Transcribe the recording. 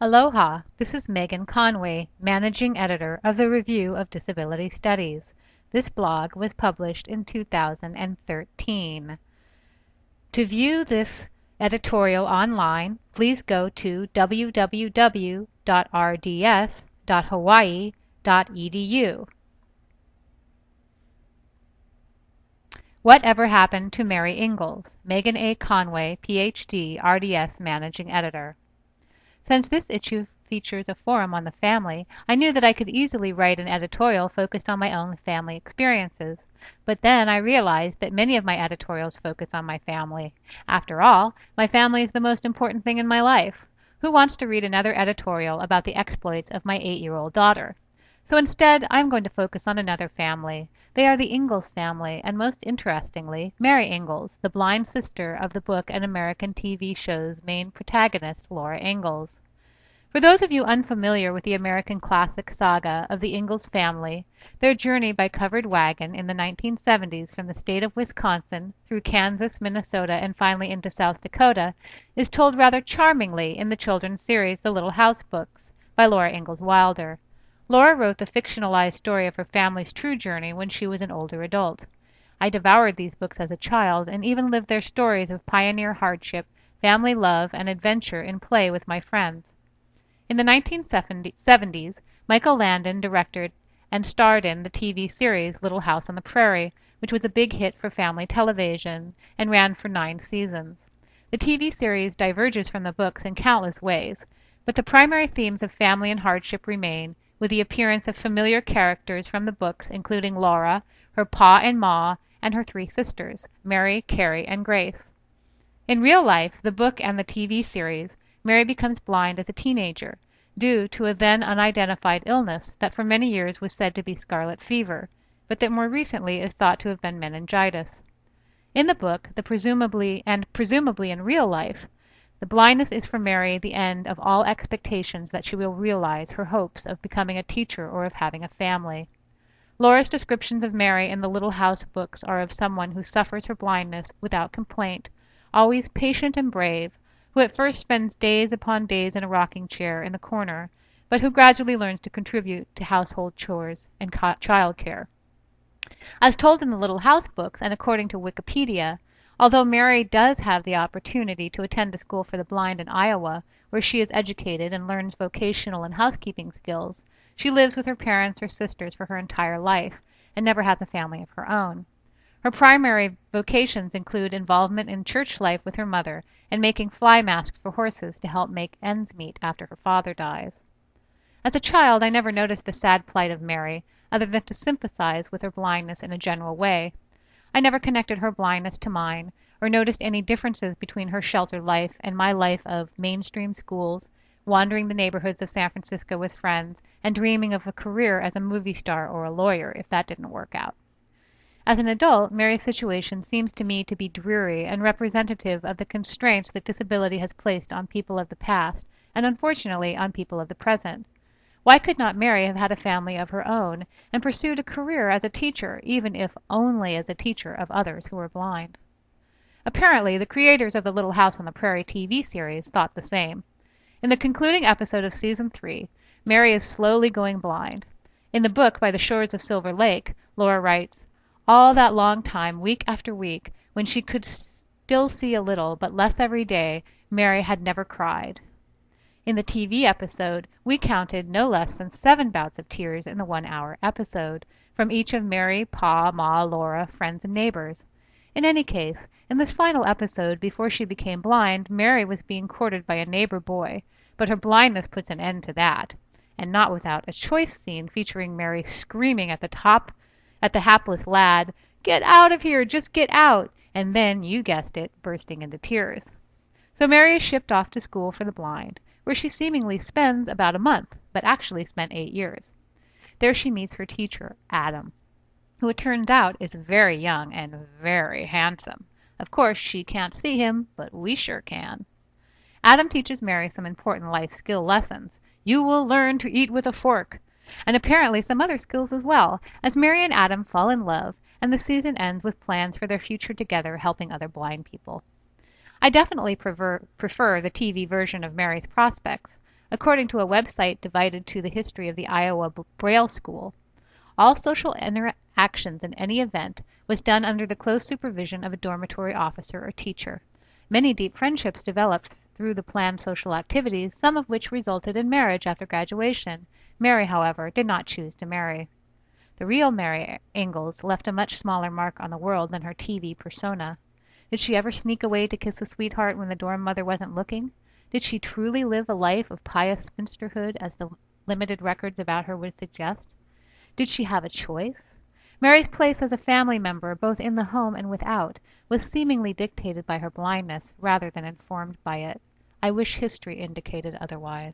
Aloha, this is Megan Conway, Managing Editor of the Review of Disability Studies. This blog was published in 2013. To view this editorial online, please go to www.rds.hawaii.edu. Whatever Happened to Mary Ingalls? Megan A. Conway, Ph.D., RDS Managing Editor. Since this issue features a forum on the family, I knew that I could easily write an editorial focused on my own family experiences. But then I realized that many of my editorials focus on my family. After all, my family is the most important thing in my life. Who wants to read another editorial about the exploits of my 8-year-old daughter? So instead, I'm going to focus on another family. They are the Ingalls family, and most interestingly, Mary Ingalls, the blind sister of the book and American TV show's main protagonist, Laura Ingalls. For those of you unfamiliar with the American classic saga of the Ingalls family, their journey by covered wagon in the 1970s from the state of Wisconsin through Kansas, Minnesota, and finally into South Dakota is told rather charmingly in the children's series The Little House Books by Laura Ingalls Wilder. Laura wrote the fictionalized story of her family's true journey when she was an older adult. I devoured these books as a child and even lived their stories of pioneer hardship, family love, and adventure in play with my friends. In the 1970s, Michael Landon directed and starred in the TV series Little House on the Prairie, which was a big hit for family television and ran for 9 seasons. The TV series diverges from the books in countless ways, but the primary themes of family and hardship remain, with the appearance of familiar characters from the books, including Laura, her pa and ma, and her 3 sisters, Mary, Carrie, and Grace. In real life, the book and the TV series, Mary becomes blind as a teenager, due to a then unidentified illness that for many years was said to be scarlet fever, but that more recently is thought to have been meningitis. In the book, presumably in real life, the blindness is for Mary the end of all expectations that she will realize her hopes of becoming a teacher or of having a family. Laura's descriptions of Mary in the Little House books are of someone who suffers her blindness without complaint, always patient and brave, who at first spends days upon days in a rocking chair in the corner, but who gradually learns to contribute to household chores and child care. As told in the Little House books, and according to Wikipedia, although Mary does have the opportunity to attend a school for the blind in Iowa, where she is educated and learns vocational and housekeeping skills, she lives with her parents or sisters for her entire life and never has a family of her own. Her primary vocations include involvement in church life with her mother and making fly masks for horses to help make ends meet after her father dies. As a child, I never noticed the sad plight of Mary, other than to sympathize with her blindness in a general way. I never connected her blindness to mine, or noticed any differences between her sheltered life and my life of mainstream schools, wandering the neighborhoods of San Francisco with friends, and dreaming of a career as a movie star or a lawyer if that didn't work out. As an adult, Mary's situation seems to me to be dreary and representative of the constraints that disability has placed on people of the past, and unfortunately on people of the present. Why could not Mary have had a family of her own, and pursued a career as a teacher, even if only as a teacher of others who were blind? Apparently, the creators of the Little House on the Prairie TV series thought the same. In the concluding episode of Season 3, Mary is slowly going blind. In the book By the Shores of Silver Lake, Laura writes, "All that long time, week after week, when she could still see a little, but less every day, Mary had never cried." In the TV episode, we counted no less than 7 bouts of tears in the 1-hour episode, from each of Mary, Pa, Ma, Laura, friends, and neighbors. In any case, in this final episode, before she became blind, Mary was being courted by a neighbor boy, but her blindness puts an end to that, and not without a choice scene featuring Mary screaming at the hapless lad, "Get out of here, just get out," and then, you guessed it, bursting into tears. So Mary is shipped off to school for the blind, where she seemingly spends about a month, but actually spent 8 years. There she meets her teacher, Adam, who it turns out is very young and very handsome. Of course, she can't see him, but we sure can. Adam teaches Mary some important life skill lessons. You will learn to eat with a fork, and apparently some other skills as well, as Mary and Adam fall in love, and the season ends with plans for their future together helping other blind people. I definitely prefer the TV version of Mary's prospects. according to a website devoted to the history of the Iowa Braille School. All social interactions in any event was done under the close supervision of a dormitory officer or teacher. Many deep friendships developed through the planned social activities, some of which resulted in marriage after graduation. Mary, however, did not choose to marry. The real Mary Ingalls left a much smaller mark on the world than her TV persona. Did she ever sneak away to kiss a sweetheart when the dorm mother wasn't looking? Did she truly live a life of pious spinsterhood, as the limited records about her would suggest? Did she have a choice? Mary's place as a family member, both in the home and without, was seemingly dictated by her blindness rather than informed by it. I wish history indicated otherwise.